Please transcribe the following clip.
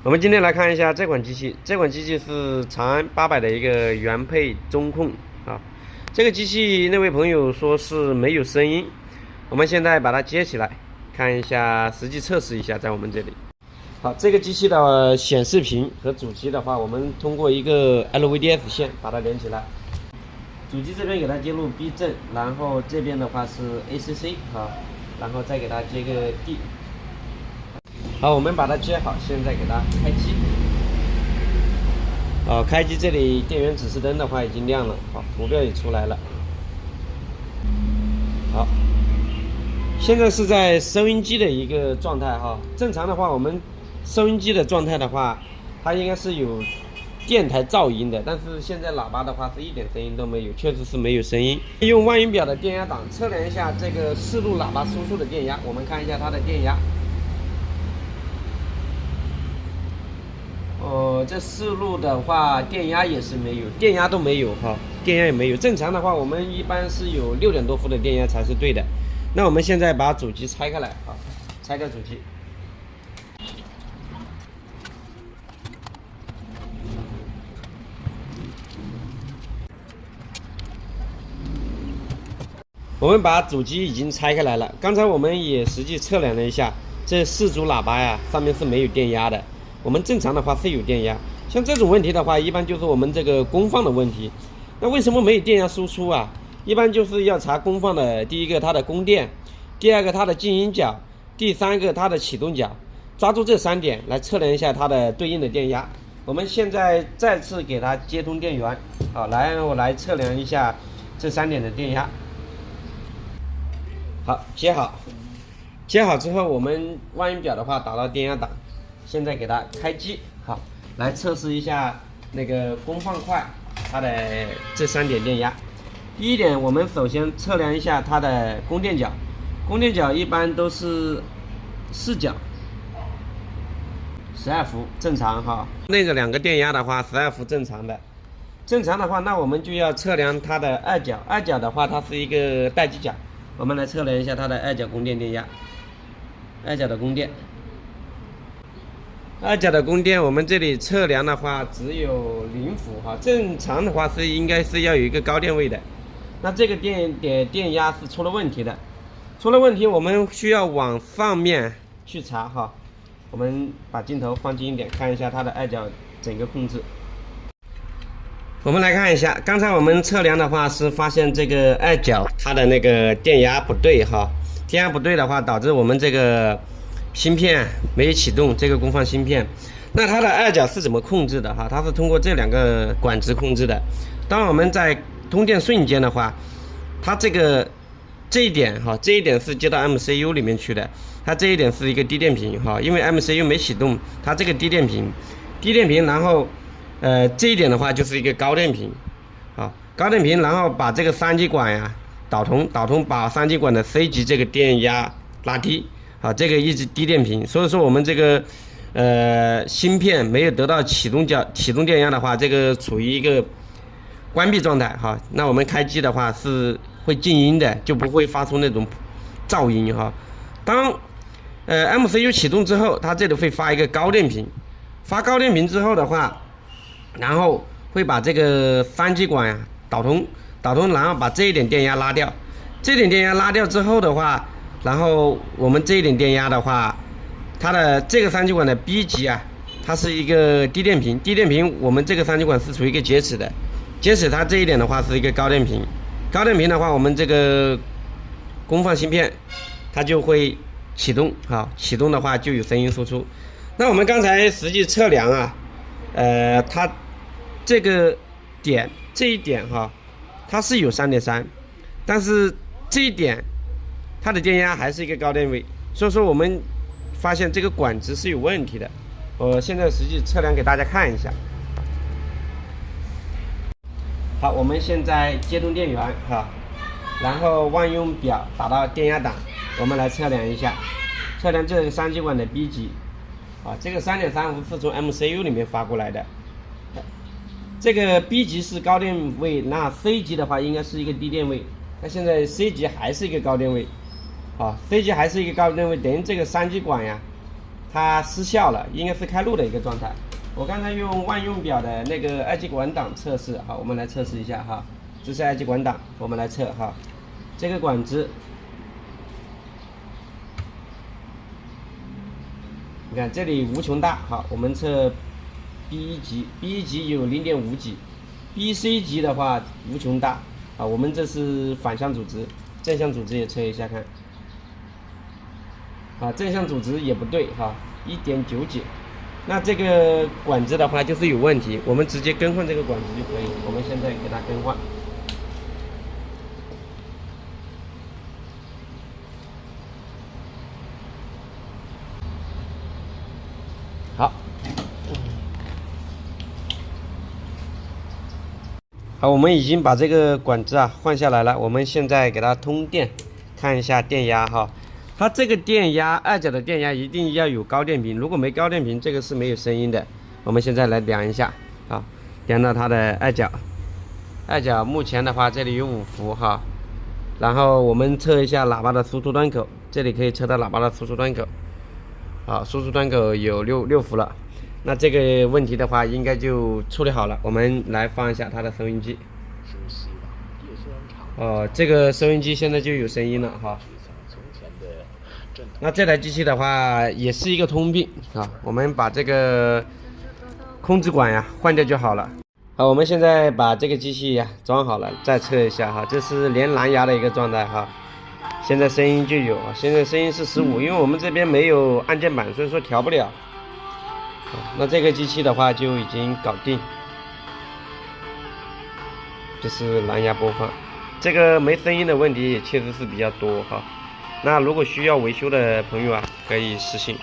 我们今天来看一下这款机器，这款机器是长安800的一个原配中控啊。这个机器那位朋友说是没有声音，我们现在把它接起来，看一下实际测试一下，在我们这里。好，这个机器的显示屏和主机的话，我们通过一个 LVDS 线把它连起来。主机这边给它接入 B 正，然后这边的话是 ACC 啊，然后再给它接个 D。好，我们把它接好，现在给它开机。开机这里电源指示灯的话已经亮了，好，图标也出来了。好，现在是在收音机的一个状态哈。正常的话，我们收音机的状态的话，它应该是有电台噪音的，但是现在喇叭的话是一点声音都没有，确实是没有声音。用万音表的电压档测量一下这个4路喇叭输出的电压，我们看一下它的电压。这4路的话，电压也是没有，电压都没有哈，电压也没有。正常的话，我们一般是有6点多伏的电压才是对的。那我们现在把主机拆开来啊，拆开主机。我们把主机已经拆开来了。刚才我们也实际测量了一下，这4组喇叭呀，上面是没有电压的。我们正常的话是有电压，像这种问题的话，一般就是我们这个功放的问题。那为什么没有电压输出啊？一般就是要查功放的，第一个它的供电，第二个它的静音角，第三个它的启动角，抓住这3点来测量一下它的对应的电压。我们现在再次给它接通电源，好，我来测量一下这3点的电压。好，接好之后，我们万音表的话导到电压档。现在给它开机，好，来测试一下那个功放块它的这3点电压。第一点，我们首先测量一下它的供电角，供电角一般都是4角，12伏正常哈。那个2个电压的话，12伏正常的。正常的话，那我们就要测量它的2角，2角的话它是一个待机角，我们来测量一下它的2角供电电压，2角的供电。2角的供电，我们这里测量的话只有0伏哈，正常的话是应该是要有一个高电位的。那这个电压是出了问题的，出了问题我们需要往上面去查哈。我们把镜头放近一点，看一下它的2角整个控制。我们来看一下，刚才我们测量的话是发现这个2角它的那个电压不对哈，电压不对的话导致我们这个芯片没有启动，这个功放芯片。那它的2角是怎么控制的哈？它是通过这2个管子控制的。当我们在通电瞬间的话，它这一点哈，这一点是接到 MCU 里面去的，它这一点是一个低电平哈，因为 MCU 没启动，它这个低电平，然后这一点的话就是一个高电平，好，高电平，然后把这个3极管呀导通把3极管的 C 极这个电压拉低。好，这个一直低电平，所以说我们这个芯片没有得到启动电压的话，这个处于一个关闭状态哈。那我们开机的话是会静音的，就不会发出那种噪音哈。当MCU 启动之后，它这里会发一个高电平，发高电平之后的话，然后会把这个3极管呀导通，然后把这一点电压拉掉。这点电压拉掉之后的话，然后我们这一点电压的话，它的这个3极管的 B 极啊，它是一个低电平，我们这个3极管是处于一个节齿的，节齿它这一点的话是一个高电平，的话，我们这个功放芯片它就会启动，好，启动的话就有声音输出。那我们刚才实际测量啊，它这一点哈，它是有3.3，但是这一点它的电压还是一个高电位，所以说我们发现这个管子是有问题的。我现在实际测量给大家看一下。好，我们现在接通电源哈，然后万用表打到电压档，我们来测量一下，测量这个3极管的 B 极啊，这个3.3伏是从 MCU 里面发过来的。这个 B 极是高电位，那 C 极的话应该是一个低电位，那现在 C 极还是一个高电位。C 极还是一个高电位，等于这个3极管呀，它失效了，应该是开路的一个状态。我刚才用万用表的那个二极管档测试，好，我们来测试一下哈。这是二极管档，我们来测哈。这个管子，你看这里无穷大，好，我们测 B1 级，B1 级有0.5级 ，BC 级的话无穷大，啊，我们这是反向阻值，正向阻值也测一下看。啊，正向阻值也不对哈，1.9几，那这个管子的话就是有问题，我们直接更换这个管子就可以。我们现在给它更换。好，好，我们已经把这个管子啊换下来了，我们现在给它通电，看一下电压哈。它这个电压，二角的电压一定要有高电平，如果没高电平，这个是没有声音的。我们现在来量一下，啊，量到它的二角，二角目前的话这里有5伏哈，然后我们测一下喇叭的输出端口，这里可以测到喇叭的输出端口，好，输出端口有6伏了，那这个问题的话应该就处理好了。我们来放一下它的收音机，这个收音机现在就有声音了哈。那这台机器的话也是一个通病啊，我们把这个控制管呀换掉就好了。好，我们现在把这个机器呀装好了，再测一下哈，这是连蓝牙的一个状态哈。现在声音就有，现在声音是15，因为我们这边没有按键板，所以说调不了。那这个机器的话就已经搞定，这是蓝牙播放。这个没声音的问题也确实是比较多哈。那如果需要维修的朋友啊，可以私信。